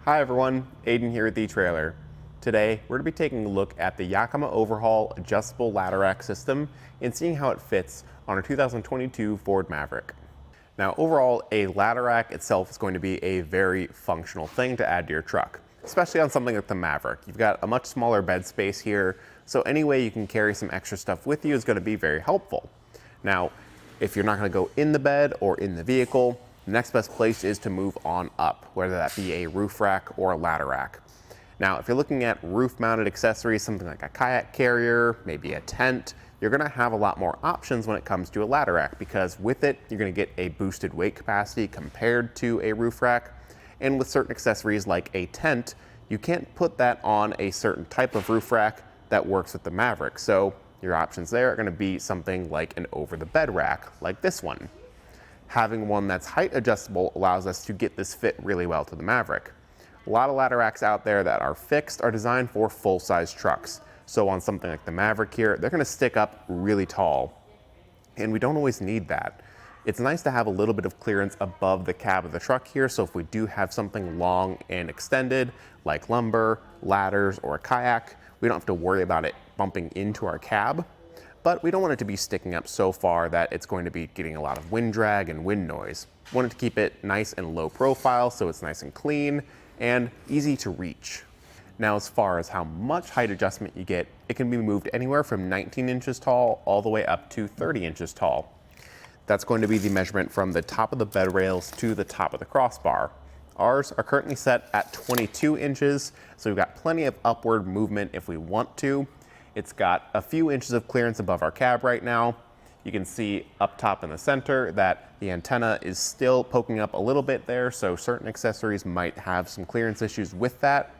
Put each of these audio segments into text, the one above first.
Hi everyone, Aidan here at the Trailer. Today we're going to be taking a look at the Yakima OverHaul adjustable ladder rack system and seeing how it fits on a 2022 Ford Maverick. Now overall, a ladder rack itself is going to be a very functional thing to add to your truck, especially on something like the Maverick. You've got a much smaller bed space here, so any way you can carry some extra stuff with you is going to be very helpful. Now, if you're not going to go in the bed or in the vehicle, the next best place is to move on up, whether that be a roof rack or a ladder rack. Now, if you're looking at roof-mounted accessories, something like a kayak carrier, maybe a tent, you're gonna have a lot more options when it comes to a ladder rack, because with it, you're gonna get a boosted weight capacity compared to a roof rack. And with certain accessories like a tent, you can't put that on a certain type of roof rack that works with the Maverick. So your options there are gonna be something like an over-the-bed rack, like this one. Having one that's height adjustable allows us to get this fit really well to the Maverick. A lot of ladder racks out there that are fixed are designed for full-size trucks. So on something like the Maverick here, they're gonna stick up really tall. And we don't always need that. It's nice to have a little bit of clearance above the cab of the truck here, so if we do have something long and extended, like lumber, ladders, or a kayak, we don't have to worry about it bumping into our cab. But we don't want it to be sticking up so far that it's going to be getting a lot of wind drag and wind noise. We want it to keep it nice and low profile so it's nice and clean and easy to reach. Now, as far as how much height adjustment you get, it can be moved anywhere from 19 inches tall all the way up to 30 inches tall. That's going to be the measurement from the top of the bed rails to the top of the crossbar. Ours are currently set at 22 inches, so we've got plenty of upward movement if we want to. It's got a few inches of clearance above our cab right now. You can see up top in the center that the antenna is still poking up a little bit there, so certain accessories might have some clearance issues with that.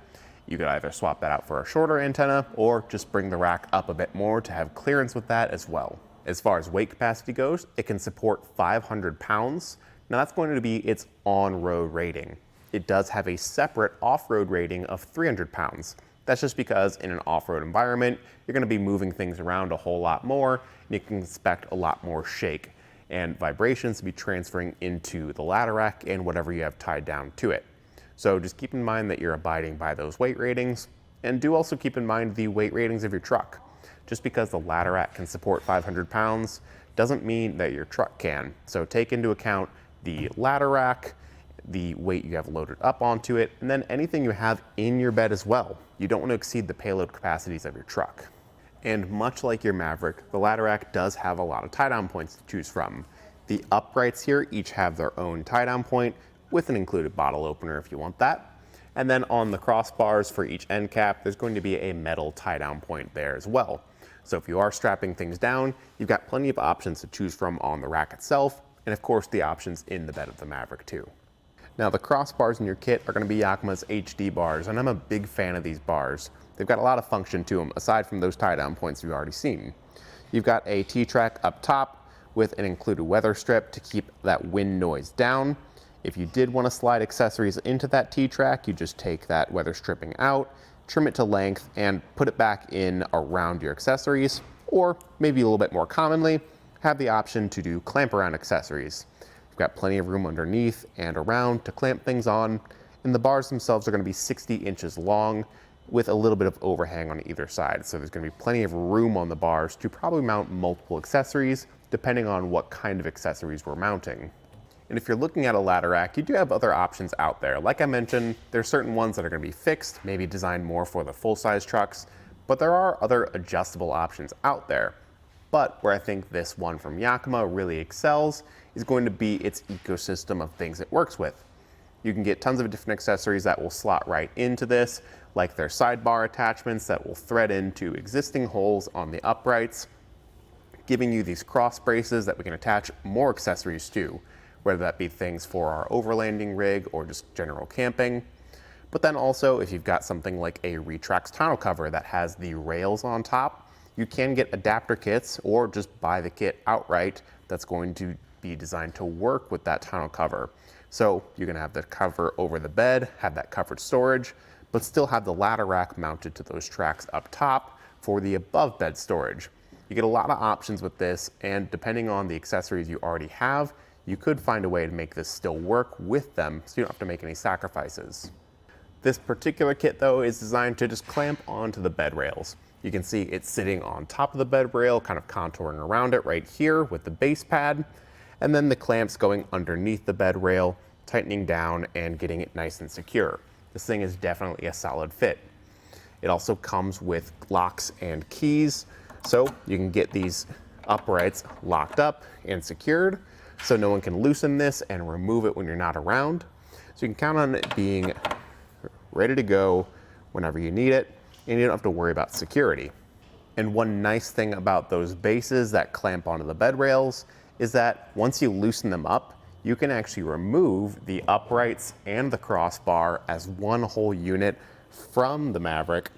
You could either swap that out for a shorter antenna or just bring the rack up a bit more to have clearance with that as well. As far as weight capacity goes, it can support 500 pounds. Now that's going to be its on-road rating. It does have a separate off-road rating of 300 pounds. That's just because in an off-road environment, you're going to be moving things around a whole lot more, and you can expect a lot more shake and vibrations to be transferring into the ladder rack and whatever you have tied down to it. So just keep in mind that you're abiding by those weight ratings, and do also keep in mind the weight ratings of your truck. Just because the ladder rack can support 500 pounds doesn't mean that your truck can. So take into account the ladder rack, the weight you have loaded up onto it, and then anything you have in your bed as well. You don't want to exceed the payload capacities of your truck. And much like your Maverick, the ladder rack does have a lot of tie-down points to choose from. The uprights here each have their own tie-down point with an included bottle opener if you want that. And then on the crossbars for each end cap, there's going to be a metal tie-down point there as well. So if you are strapping things down, you've got plenty of options to choose from on the rack itself, and of course the options in the bed of the Maverick too. Now the crossbars in your kit are going to be Yakima's HD bars, and I'm a big fan of these bars. They've got a lot of function to them, aside from those tie-down points you've already seen. You've got a T-track up top with an included weather strip to keep that wind noise down. If you did want to slide accessories into that T-track, you just take that weather stripping out, trim it to length, and put it back in around your accessories, or maybe a little bit more commonly, have the option to do clamp around accessories. You've got plenty of room underneath and around to clamp things on, and the bars themselves are going to be 60 inches long with a little bit of overhang on either side. So there's going to be plenty of room on the bars to probably mount multiple accessories, depending on what kind of accessories we're mounting. And if you're looking at a ladder rack, you do have other options out there. Like I mentioned, there's certain ones that are going to be fixed, maybe designed more for the full-size trucks, but there are other adjustable options out there. But where I think this one from Yakima really excels is going to be its ecosystem of things it works with. You can get tons of different accessories that will slot right into this, like their sidebar attachments that will thread into existing holes on the uprights, giving you these cross braces that we can attach more accessories to, whether that be things for our overlanding rig or just general camping. But then also, if you've got something like a Retrax tonneau cover that has the rails on top, you can get adapter kits or just buy the kit outright that's going to be designed to work with that tonneau cover. So you're going to have the cover over the bed, have that covered storage, but still have the ladder rack mounted to those tracks up top for the above bed storage. You get a lot of options with this, and depending on the accessories you already have, you could find a way to make this still work with them so you don't have to make any sacrifices. This particular kit though is designed to just clamp onto the bed rails. You can see it's sitting on top of the bed rail, kind of contouring around it right here with the base pad, and then the clamps going underneath the bed rail, tightening down and getting it nice and secure. This thing is definitely a solid fit. It also comes with locks and keys, so you can get these uprights locked up and secured so no one can loosen this and remove it when you're not around. So you can count on it being ready to go whenever you need it, and you don't have to worry about security. And one nice thing about those bases that clamp onto the bed rails is that once you loosen them up, you can actually remove the uprights and the crossbar as one whole unit from the Maverick,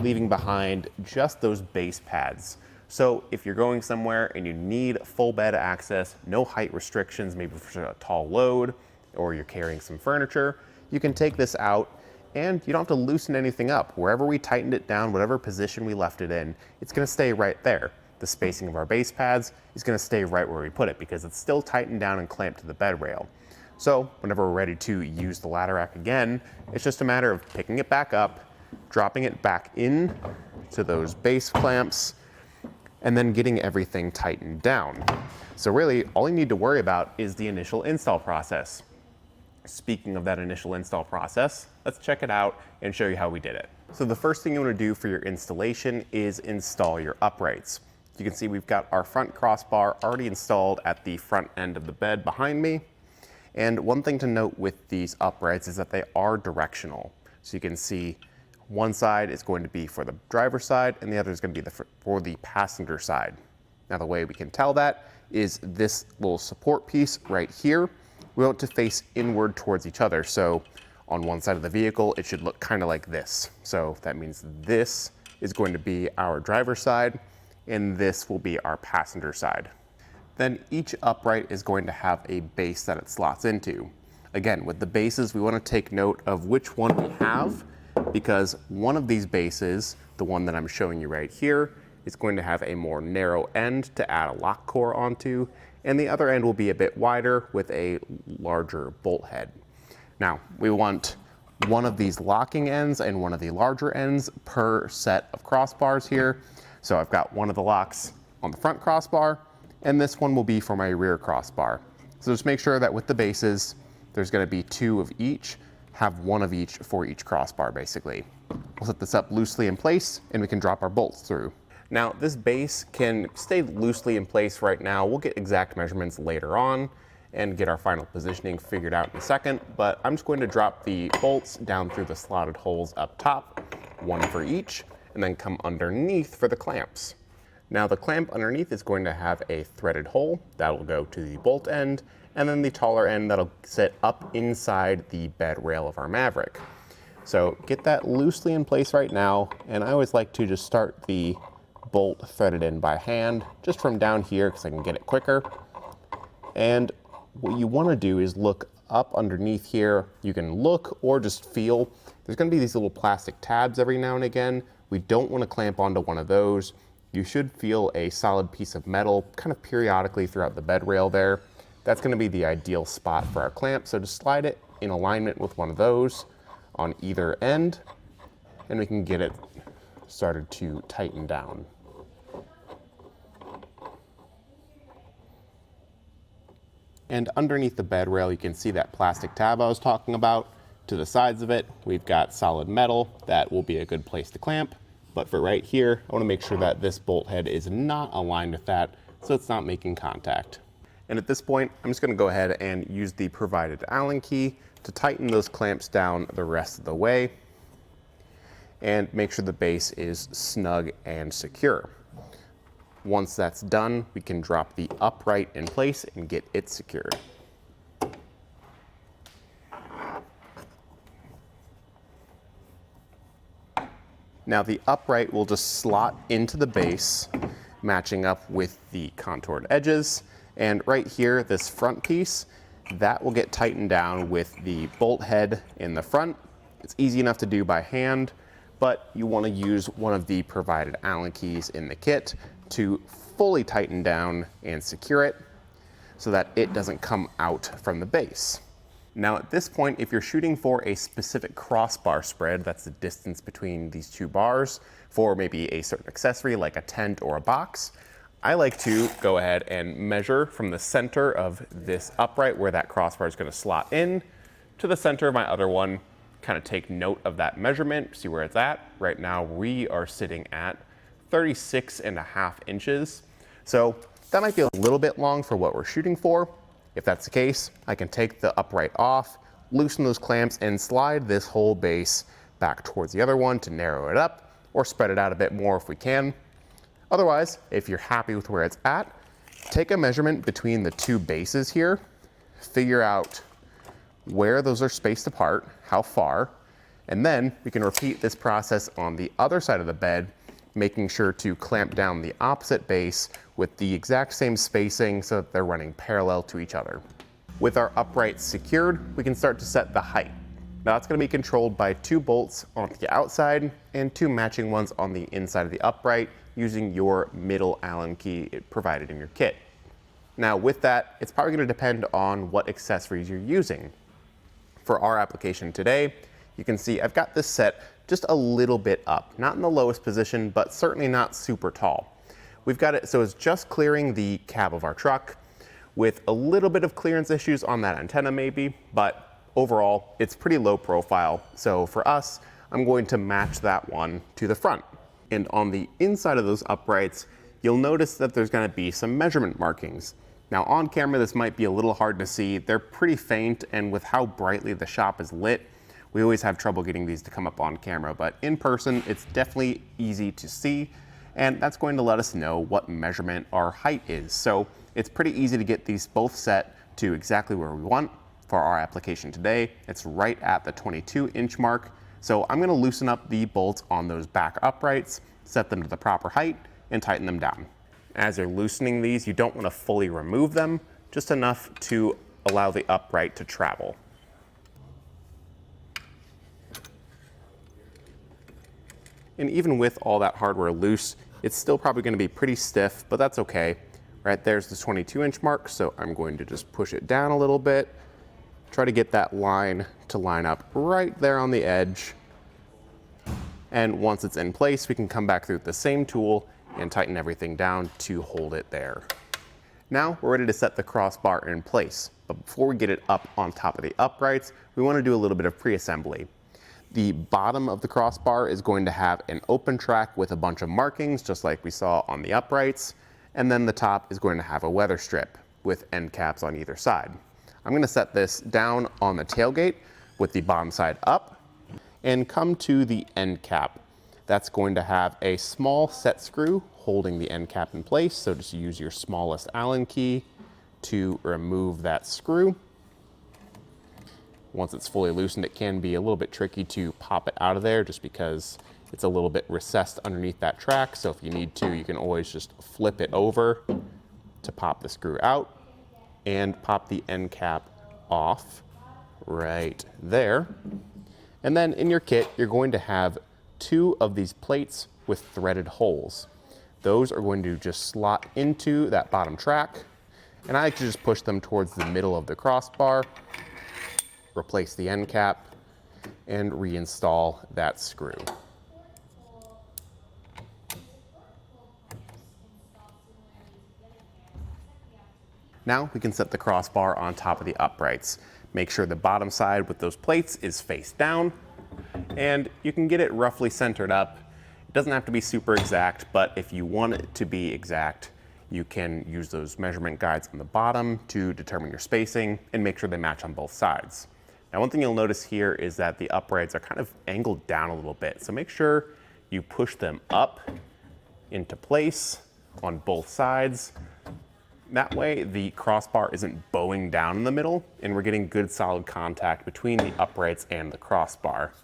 leaving behind just those base pads. So if you're going somewhere and you need full bed access, no height restrictions, maybe for a tall load, or you're carrying some furniture, you can take this out and you don't have to loosen anything up. Wherever we tightened it down, whatever position we left it in, it's gonna stay right there. The spacing of our base pads is gonna stay right where we put it because it's still tightened down and clamped to the bed rail. So whenever we're ready to use the ladder rack again, it's just a matter of picking it back up, dropping it back in to those base clamps, and then getting everything tightened down. So really, all you need to worry about is the initial install process. Speaking of that initial install process, let's check it out and show you how we did it. So the first thing you want to do for your installation is install your uprights. You can see we've got our front crossbar already installed at the front end of the bed behind me. And one thing to note with these uprights is that they are directional. So you can see one side is going to be for the driver's side and the other is going to be for the passenger side. Now the way we can tell that is this little support piece right here. We want to face inward towards each other. So on one side of the vehicle, it should look kind of like this. So that means this is going to be our driver's side and this will be our passenger side. Then each upright is going to have a base that it slots into. Again, with the bases, we want to take note of which one we have, because one of these bases, the one that I'm showing you right here, is going to have a more narrow end to add a lock core onto, and the other end will be a bit wider with a larger bolt head. Now, we want one of these locking ends and one of the larger ends per set of crossbars here. So I've got one of the locks on the front crossbar, and this one will be for my rear crossbar. So just make sure that with the bases, there's going to be two of each, have one of each for each crossbar basically. We'll set this up loosely in place and we can drop our bolts through. Now this base can stay loosely in place right now. We'll get exact measurements later on and get our final positioning figured out in a second, but I'm just going to drop the bolts down through the slotted holes up top, one for each, and then come underneath for the clamps. Now the clamp underneath is going to have a threaded hole that will go to the bolt end, and then the taller end that'll sit up inside the bed rail of our Maverick. So get that loosely in place right now, and I always like to just start the bolt threaded in by hand, just from down here because I can get it quicker. And what you want to do is look up underneath here. You can look or just feel. There's going to be these little plastic tabs every now and again. We don't want to clamp onto one of those. You should feel a solid piece of metal kind of periodically throughout the bed rail there. That's going to be the ideal spot for our clamp. So just slide it in alignment with one of those on either end, and we can get it started to tighten down. And underneath the bed rail, you can see that plastic tab I was talking about. To the sides of it, we've got solid metal that will be a good place to clamp. But for right here, I want to make sure that this bolt head is not aligned with that, so it's not making contact. And at this point, I'm just going to go ahead and use the provided Allen key to tighten those clamps down the rest of the way and make sure the base is snug and secure. Once that's done, we can drop the upright in place and get it secured. Now the upright will just slot into the base, matching up with the contoured edges. And right here, this front piece, that will get tightened down with the bolt head in the front. It's easy enough to do by hand, but you want to use one of the provided Allen keys in the kit to fully tighten down and secure it so that it doesn't come out from the base. Now at this point, if you're shooting for a specific crossbar spread, that's the distance between these two bars, for maybe a certain accessory like a tent or a box, I like to go ahead and measure from the center of this upright where that crossbar is going to slot in to the center of my other one, kind of take note of that measurement, see where it's at. Right now we are sitting at 36.5 inches. So that might be a little bit long for what we're shooting for. If that's the case, I can take the upright off, loosen those clamps, and slide this whole base back towards the other one to narrow it up, or spread it out a bit more if we can. Otherwise, if you're happy with where it's at, take a measurement between the two bases here, figure out where those are spaced apart, how far, and then we can repeat this process on the other side of the bed, making sure to clamp down the opposite base with the exact same spacing so that they're running parallel to each other. With our uprights secured, we can start to set the height. Now that's going to be controlled by 2 bolts on the outside and 2 matching ones on the inside of the upright using your middle Allen key provided in your kit. Now with that, it's probably going to depend on what accessories you're using. For our application today, you can see I've got this set just a little bit up, not in the lowest position, but certainly not super tall. We've got it so it's just clearing the cab of our truck with a little bit of clearance issues on that antenna maybe, but overall it's pretty low profile. So for us, I'm going to match that one to the front. And on the inside of those uprights, you'll notice that there's going to be some measurement markings. Now on camera, this might be a little hard to see. They're pretty faint, and with how brightly the shop is lit, we always have trouble getting these to come up on camera, but in person, it's definitely easy to see, and that's going to let us know what measurement our height is. So it's pretty easy to get these both set to exactly where we want. For our application today, it's right at the 22-inch mark. So I'm gonna loosen up the bolts on those back uprights, set them to the proper height, and tighten them down. As you're loosening these, you don't wanna fully remove them, just enough to allow the upright to travel. And even with all that hardware loose, it's still probably going to be pretty stiff, but that's okay. Right there's the 22-inch mark, so I'm going to just push it down a little bit, try to get that line to line up right there on the edge. And once it's in place, we can come back through the same tool and tighten everything down to hold it there. Now we're ready to set the crossbar in place. But before we get it up on top of the uprights, we want to do a little bit of pre-assembly. The bottom of the crossbar is going to have an open track with a bunch of markings, just like we saw on the uprights. And then the top is going to have a weather strip with end caps on either side. I'm going to set this down on the tailgate with the bottom side up and come to the end cap. That's going to have a small set screw holding the end cap in place. So just use your smallest Allen key to remove that screw. Once it's fully loosened, it can be a little bit tricky to pop it out of there just because it's a little bit recessed underneath that track. So if you need to, you can always just flip it over to pop the screw out and pop the end cap off right there. And then in your kit, you're going to have 2 of these plates with threaded holes. Those are going to just slot into that bottom track. And I like to just push them towards the middle of the crossbar, replace the end cap, and reinstall that screw. Now we can set the crossbar on top of the uprights. Make sure the bottom side with those plates is face down, and you can get it roughly centered up. It doesn't have to be super exact, but if you want it to be exact, you can use those measurement guides on the bottom to determine your spacing and make sure they match on both sides. Now, one thing you'll notice here is that the uprights are kind of angled down a little bit. So make sure you push them up into place on both sides. That way the crossbar isn't bowing down in the middle and we're getting good solid contact between the uprights and the crossbar.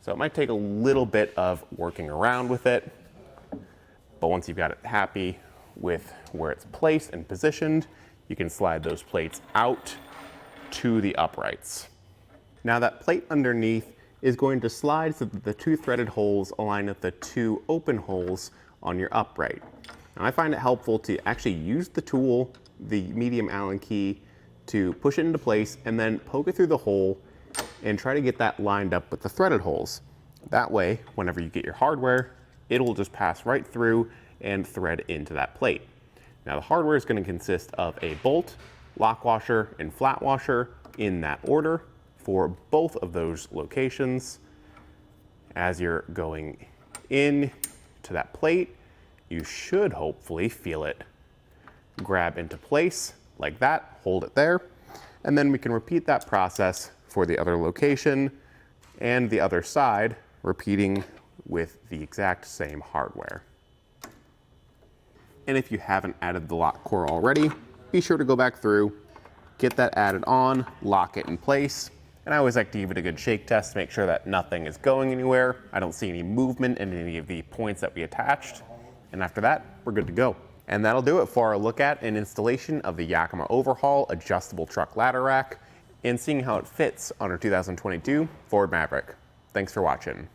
So it might take a little bit of working around with it, but once you've got it happy with where it's placed and positioned, you can slide those plates out to the uprights. Now that plate underneath is going to slide so that the 2 threaded holes align with the 2 open holes on your upright. Now I find it helpful to actually use the tool, the medium Allen key, to push it into place and then poke it through the hole and try to get that lined up with the threaded holes. That way, whenever you get your hardware, it'll just pass right through and thread into that plate. Now the hardware is going to consist of a bolt, lock washer, and flat washer in that order for both of those locations. As you're going in to that plate, you should hopefully feel it grab into place like that, hold it there, and then we can repeat that process for the other location and the other side, repeating with the exact same hardware. And if you haven't added the lock core already, be sure to go back through, get that added on, lock it in place. And I always like to give it a good shake test to make sure that nothing is going anywhere. I don't see any movement in any of the points that we attached. And after that, we're good to go. And that'll do it for our look at and installation of the Yakima OverHaul adjustable truck ladder rack and seeing how it fits on our 2022 Ford Maverick. Thanks for watching.